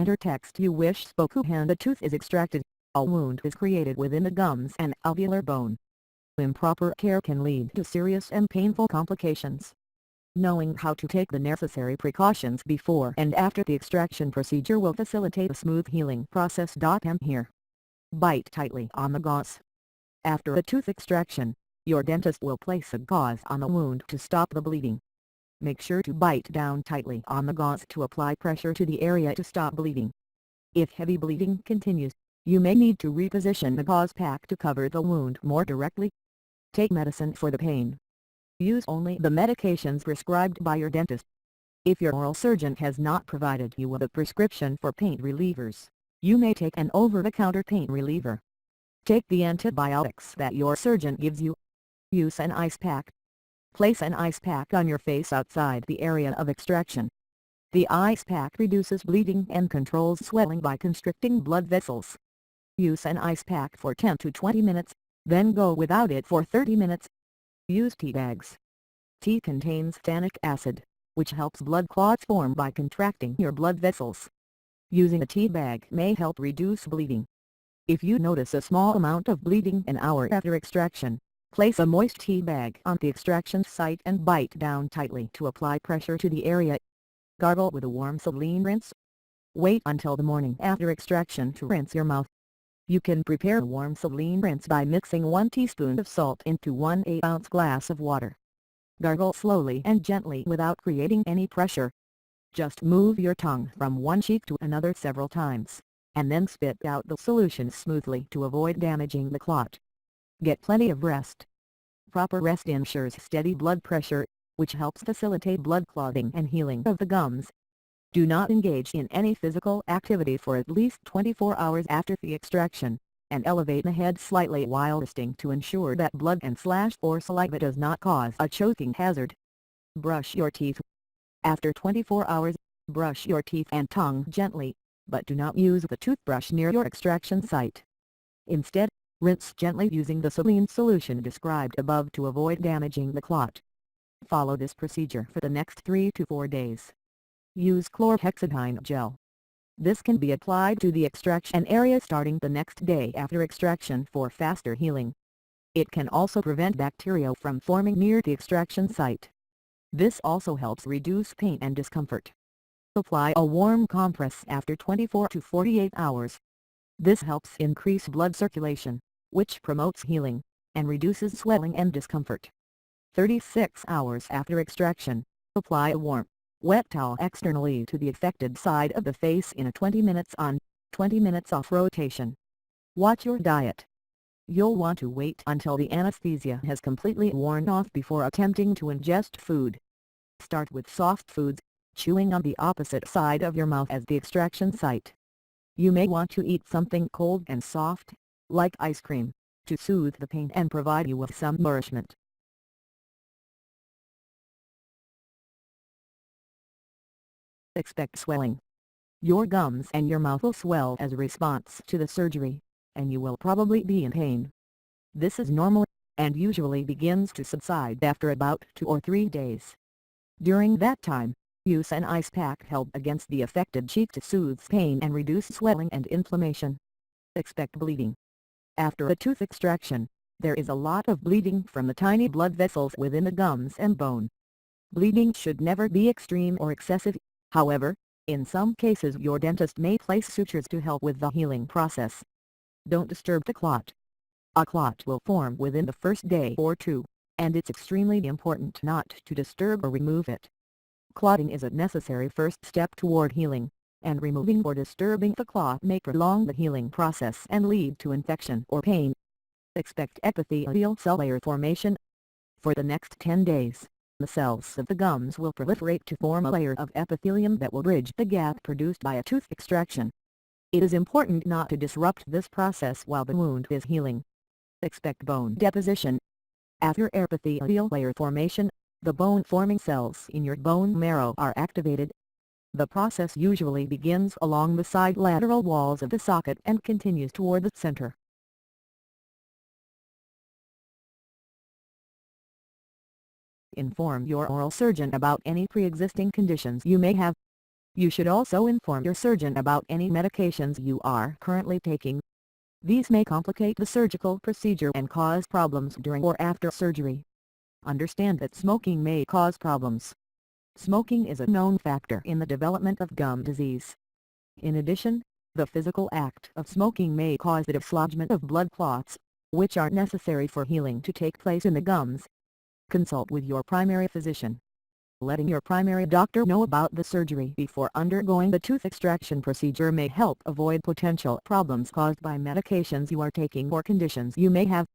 enter text you wish spoken and the tooth is extracted. A wound is created within the gums and alveolar bone. Improper care can lead to serious and painful complications. Knowing how to take the necessary precautions before and after the extraction procedure will facilitate a smooth healing process. I'm here. Bite tightly on the gauze. After a tooth extraction, your dentist will place a gauze on the wound to stop the bleeding. Make sure to bite down tightly on the gauze to apply pressure to the area to stop bleeding. If heavy bleeding continues, you may need to reposition the gauze pack to cover the wound more directly. Take medicine for the pain. Use only the medications prescribed by your dentist. If your oral surgeon has not provided you with a prescription for pain relievers, you may take an over-the-counter pain reliever. Take the antibiotics that your surgeon gives you. Use an ice pack. Place an ice pack on your face outside the area of extraction. The ice pack reduces bleeding and controls swelling by constricting blood vessels. Use an ice pack for 10 to 20 minutes, then go without it for 30 minutes. Use tea bags. Tea contains tannic acid, which helps blood clots form by contracting your blood vessels. Using a tea bag may help reduce bleeding. If you notice a small amount of bleeding an hour after extraction, place a moist tea bag on the extraction site and bite down tightly to apply pressure to the area. Gargle with a warm saline rinse. Wait until the morning after extraction to rinse your mouth. You can prepare a warm saline rinse by mixing 1 teaspoon of salt into 1 8-ounce glass of water. Gargle slowly and gently without creating any pressure. Just move your tongue from one cheek to another several times, and then spit out the solution smoothly to avoid damaging the clot. Get plenty of rest. Proper rest ensures steady blood pressure, which helps facilitate blood clotting and healing of the gums. Do not engage in any physical activity for at least 24 hours after the extraction, and elevate the head slightly while resting to ensure that blood or saliva does not cause a choking hazard. Brush your teeth. After 24 hours, brush your teeth and tongue gently, but do not use the toothbrush near your extraction site. Instead, rinse gently using the saline solution described above to avoid damaging the clot. Follow this procedure for the next 3 to 4 days. Use chlorhexidine gel. This can be applied to the extraction area starting the next day after extraction for faster healing. It can also prevent bacteria from forming near the extraction site. This also helps reduce pain and discomfort. Apply a warm compress after 24 to 48 hours. This helps increase blood circulation, which promotes healing, and reduces swelling and discomfort. 36 hours after extraction, apply a warm, wet towel externally to the affected side of the face in a 20 minutes on, 20 minutes off rotation. Watch your diet. You'll want to wait until the anesthesia has completely worn off before attempting to ingest food. Start with soft foods, chewing on the opposite side of your mouth as the extraction site. You may want to eat something cold and soft, like ice cream, to soothe the pain and provide you with some nourishment. Expect swelling. Your gums and your mouth will swell as a response to the surgery, and you will probably be in pain. This is normal, and usually begins to subside after about 2 or 3 days. During that time, use an ice pack held against the affected cheek to soothe pain and reduce swelling and inflammation. Expect bleeding. After a tooth extraction, there is a lot of bleeding from the tiny blood vessels within the gums and bone. Bleeding should never be extreme or excessive. However, in some cases your dentist may place sutures to help with the healing process. Don't disturb the clot. A clot will form within the first day or 2, and it's extremely important not to disturb or remove it. Clotting is a necessary first step toward healing, and removing or disturbing the clot may prolong the healing process and lead to infection or pain. Expect epithelial cell layer formation. For the next 10 days, the cells of the gums will proliferate to form a layer of epithelium that will bridge the gap produced by a tooth extraction. It is important not to disrupt this process while the wound is healing. Expect bone deposition. After epithelial layer formation, the bone-forming cells in your bone marrow are activated. The process usually begins along the side lateral walls of the socket and continues toward the center. Inform your oral surgeon about any pre-existing conditions you may have. You should also inform your surgeon about any medications you are currently taking. These may complicate the surgical procedure and cause problems during or after surgery. Understand that smoking may cause problems. Smoking is a known factor in the development of gum disease. In addition, the physical act of smoking may cause the dislodgement of blood clots, which are necessary for healing to take place in the gums. Consult with your primary physician. Letting your primary doctor know about the surgery before undergoing the tooth extraction procedure may help avoid potential problems caused by medications you are taking or conditions you may have.